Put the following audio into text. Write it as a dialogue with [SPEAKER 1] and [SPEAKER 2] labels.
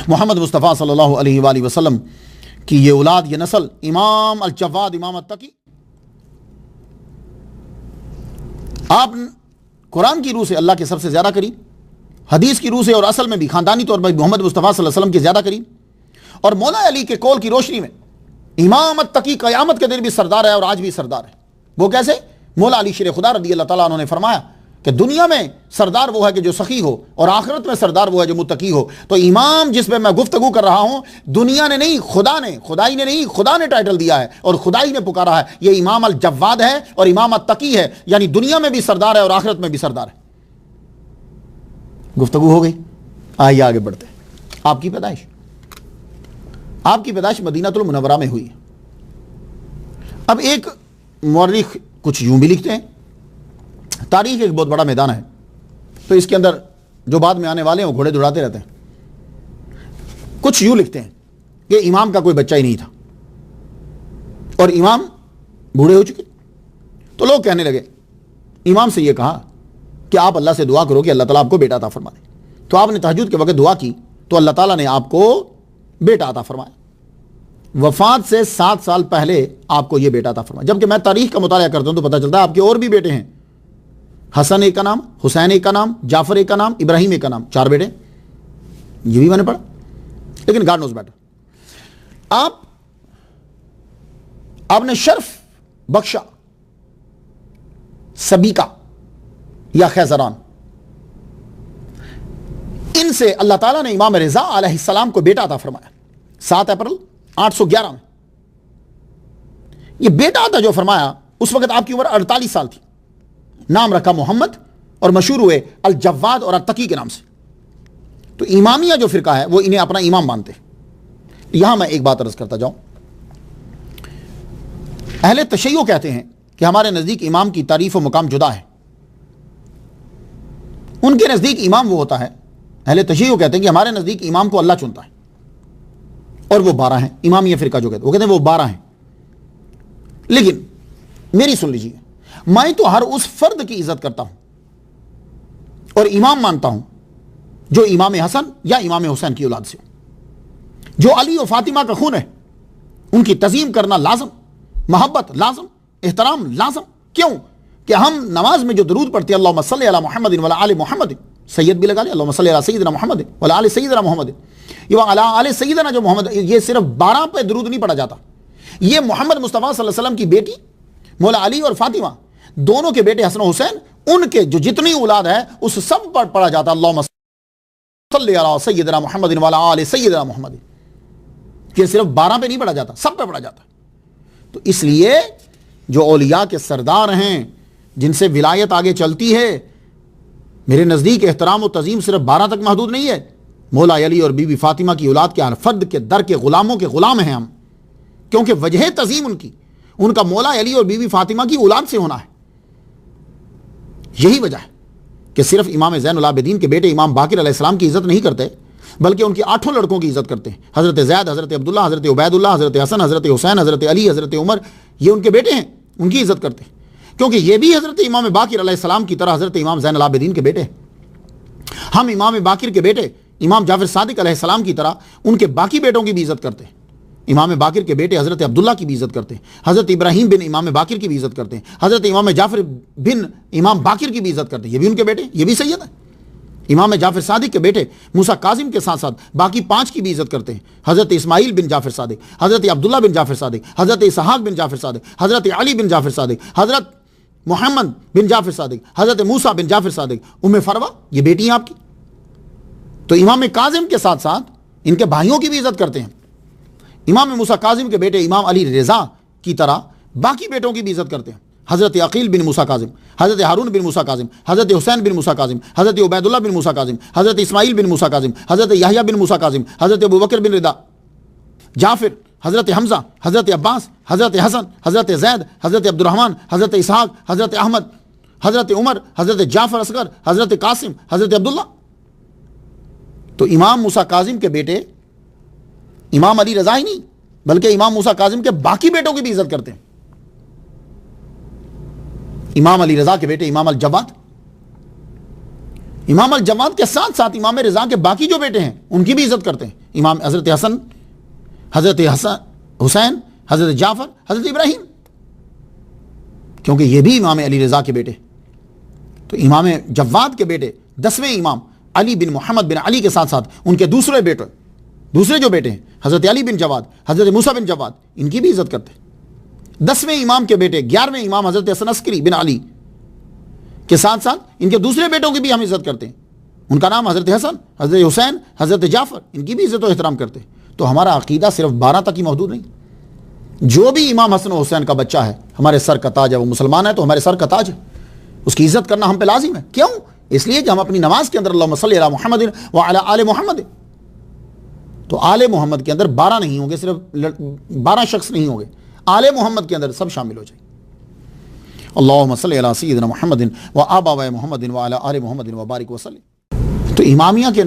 [SPEAKER 1] محمد مصطفیٰ صلی اللہ علیہ وآلہ وسلم کی یہ اولاد، یہ نسل، امام الجواد، امام التقی، آپ قرآن کی روح سے اللہ کے سب سے زیادہ قریب، حدیث کی روح سے اور اصل میں بھی خاندانی طور پر محمد مصطفیٰ صلی اللہ علیہ وسلم کے زیادہ قریب، اور مولا علی کے قول کی روشنی میں امام التقی قیامت کے دن بھی سردار ہے اور آج بھی سردار ہے۔ وہ کیسے؟ مولا علی شیر خدا رضی اللہ تعالیٰ عنہ نے فرمایا کہ دنیا میں سردار وہ ہے کہ جو سخی ہو، اور آخرت میں سردار وہ ہے جو متقی ہو۔ تو امام جس پہ میں گفتگو کر رہا ہوں، دنیا نے نہیں، خدائی نے نہیں، خدا نے ٹائٹل دیا ہے اور خدائی نے پکارا ہے، یہ امام الجواد ہے اور امام التقی ہے، یعنی دنیا میں بھی سردار ہے اور آخرت میں بھی سردار ہے۔ گفتگو ہو گئی، آئیے آگے بڑھتے ہیں۔ آپ کی پیدائش مدینہ المنورہ میں ہوئی ہے۔ اب ایک مورخ کچھ یوں بھی لکھتے ہیں، تاریخ ایک بہت بڑا میدان ہے، تو اس کے اندر جو بعد میں آنے والے ہیں وہ گھوڑے دوڑاتے رہتے ہیں۔ کچھ یوں لکھتے ہیں کہ امام کا کوئی بچہ ہی نہیں تھا اور امام بوڑھے ہو چکے، تو لوگ کہنے لگے، امام سے یہ کہا کہ آپ اللہ سے دعا کرو کہ اللہ تعالیٰ آپ کو بیٹا عطا فرما دے۔ تو آپ نے تہجد کے وقت دعا کی تو اللہ تعالیٰ نے آپ کو بیٹا عطا فرمایا۔ وفات سے 7 سال پہلے آپ کو یہ بیٹا عطا فرمایا، جبکہ میں تاریخ کا مطالعہ کرتا ہوں تو پتہ چلتا ہے آپ کے اور بھی بیٹے ہیں۔ حسن ایک کا نام، حسین ایک کا نام، جعفر ایک کا نام، ابراہیم ایک کا نام، 4 بیٹے، یہ بھی میں نے پڑھا، لیکن گاڈ نوز بیٹر۔ آپ نے شرف بخشا سبیکہ یا خیزران، ان سے اللہ تعالیٰ نے امام رضا علیہ السلام کو بیٹا عطا فرمایا 7 اپریل 811 میں۔ یہ بیٹا عطا جو فرمایا، اس وقت آپ کی عمر 48 سال تھی۔ نام رکھا محمد اور مشہور ہوئے الجواد اور التقی کے نام سے۔ تو امامیہ جو فرقہ ہے وہ انہیں اپنا امام مانتے ہیں۔ یہاں میں ایک بات عرض کرتا جاؤں، اہل تشیع کہتے ہیں کہ ہمارے نزدیک امام کی تعریف و مقام جدا ہے۔ ان کے نزدیک امام وہ ہوتا ہے، اہل تشیع کہتے ہیں کہ ہمارے نزدیک امام کو اللہ چنتا ہے، اور وہ 12 ہیں۔ امامیہ فرقہ جو کہتے ہیں وہ 12 ہیں۔ لیکن میری سن لیجیے، میں تو ہر اس فرد کی عزت کرتا ہوں اور امام مانتا ہوں جو امام حسن یا امام حسین کی اولاد سے، جو علی و فاطمہ کا خون ہے، ان کی تعظیم کرنا لازم، محبت لازم، احترام لازم۔ کیوں کہ ہم نماز میں جو درود پڑھتے ہیں، اللہم صلی علی محمد وعلی آل محمد، سید بھی لگا لیں، اللہم صلی علی سیدنا محمد وعلی آل سیدنا محمد، یہ علی آل سیدنا جو محمد، یہ صرف 12 پہ درود نہیں پڑھا جاتا، یہ محمد مصطفیٰ صلی اللہ علیہ وسلم کی بیٹی مولا علی اور فاطمہ دونوں کے بیٹے حسن و حسین، ان کے جو جتنی اولاد ہے اس سب پر پڑھا جاتا اللہم صلی علی سیدنا محمد وعلی آل سیدنا محمد۔ یہ صرف 12 پہ نہیں پڑھا جاتا، سب پہ پڑھا جاتا۔ تو اس لیے جو اولیاء کے سردار ہیں، جن سے ولایت آگے چلتی ہے، میرے نزدیک احترام و تعظیم صرف 12 تک محدود نہیں ہے۔ مولا علی اور بی بی فاطمہ کی اولاد کے ہر فرد کے در کے غلاموں کے غلام ہیں ہم، کیونکہ وجہ تعظیم ان کا مولا علی اور بی بی فاطمہ کی اولاد سے ہونا ہے۔ یہی وجہ ہے کہ صرف امام زین العابدین کے بیٹے امام باقر علیہ السلام کی عزت نہیں کرتے، بلکہ ان کے 8 لڑکوں کی عزت کرتے ہیں۔ حضرت زید، حضرت عبداللہ، حضرت عبید اللہ، حضرت حسن، حضرت حسین، حضرت علی، حضرت عمر، یہ ان کے بیٹے ہیں، ان کی عزت کرتے ہیں، کیونکہ یہ بھی حضرت امام باقر علیہ السلام کی طرح حضرت امام زین العابدین کے بیٹے ہیں۔ ہم امام باقر کے بیٹے امام جعفر صادق علیہ السلام کی طرح ان کے باقی بیٹوں کی بھی عزت کرتے ہیں۔ امام باقر کے بیٹے حضرت عبداللہ کی بھی عزت کرتے ہیں، حضرت ابراہیم بن امام باقر کی بھی عزت کرتے ہیں، حضرت امام جعفر بن امام باقر کی بھی عزت کرتے ہیں، یہ بھی ان کے بیٹے، یہ بھی سید ہیں۔ امام جعفر صادق کے بیٹے موسیٰ کاظم کے ساتھ ساتھ باقی 5 کی بھی عزت کرتے ہیں، حضرت اسماعیل بن جعفر صادق، حضرت عبداللہ بن جعفر صادق، حضرت اسحاق بن جعفر صادق، حضرت علی بن جعفر صادق، حضرت محمد بن جعفر صادق، حضرت موسیٰ بن جعفر صادق، ام فروہ، یہ بیٹی ہیں آپ کی۔ تو امام کاظم کے ساتھ ساتھ ان کے بھائیوں کی بھی عزت کرتے ہیں۔ امام موسیٰ کاظم کے بیٹے امام علی رضا کی طرح باقی بیٹوں کی بھی عزت کرتے ہیں، حضرت عقیل بن موسیٰ کاظم، حضرت ہارون بن موسیٰ کاظم، حضرت حسین بن موسیٰ کاظم، حضرت عبید اللہ بن موسیٰ کاظم، حضرت اسماعیل بن موسیٰ کاظم، حضرت یحییٰ بن موسیٰ کاظم، حضرت ابوبکر بن رضا، جعفر، حضرت حمزہ، حضرت عباس، حضرت حسن، حضرت زید، حضرت عبد الرحمن، حضرت اسحاق، حضرت احمد، حضرت عمر، حضرت جعفر اصغر، حضرت قاسم، حضرت عبداللہ۔ تو امام موسیٰ کاظم کے بیٹے امام علی رضا ہی نہیں، بلکہ امام موسیٰ کاظم کے باقی بیٹوں کی بھی عزت کرتے ہیں۔ امام علی رضا کے بیٹے امام الجواد، امام الجواد کے ساتھ ساتھ امام رضا کے باقی جو بیٹے ہیں ان کی بھی عزت کرتے ہیں. امام حضرت حسن، حضرت حسین، حضرت جعفر، حضرت ابراہیم، کیونکہ یہ بھی امام علی رضا کے بیٹے. تو امام جواد کے بیٹے 10ویں امام علی بن محمد بن علی کے ساتھ ساتھ ان کے دوسرے جو بیٹے ہیں حضرت علی بن جواد، حضرت موسیٰ بن جواد، ان کی بھی عزت کرتے ہیں. 10ویں امام کے بیٹے 11ویں امام حضرت حسن عسکری بن علی کے ساتھ ساتھ ان کے دوسرے بیٹوں کی بھی ہم عزت کرتے ہیں. ان کا نام حضرت حسن، حضرت حسین، حضرت جعفر، ان کی بھی عزت و احترام کرتے ہیں. تو ہمارا عقیدہ صرف 12 تک ہی محدود نہیں. جو بھی امام حسن و حسین کا بچہ ہے ہمارے سر کا تاج ہے، وہ مسلمان ہے تو ہمارے سر کا تاج ہے، اس کی عزت کرنا ہم پہ لازم ہے. کیوں؟ اس لیے کہ ہم اپنی نماز کے اندر اللہم صلی علی محمد وعلی آل محمد، تو آل محمد کے اندر 12 نہیں ہوں گے، صرف 12 شخص نہیں ہوں گے، آل محمد کے اندر سب شامل ہو جائیں. اللہم صلی علی سیدنا محمد و آباء محمد وعلی آل محمد وبارک وسلم. تو امامیہ کے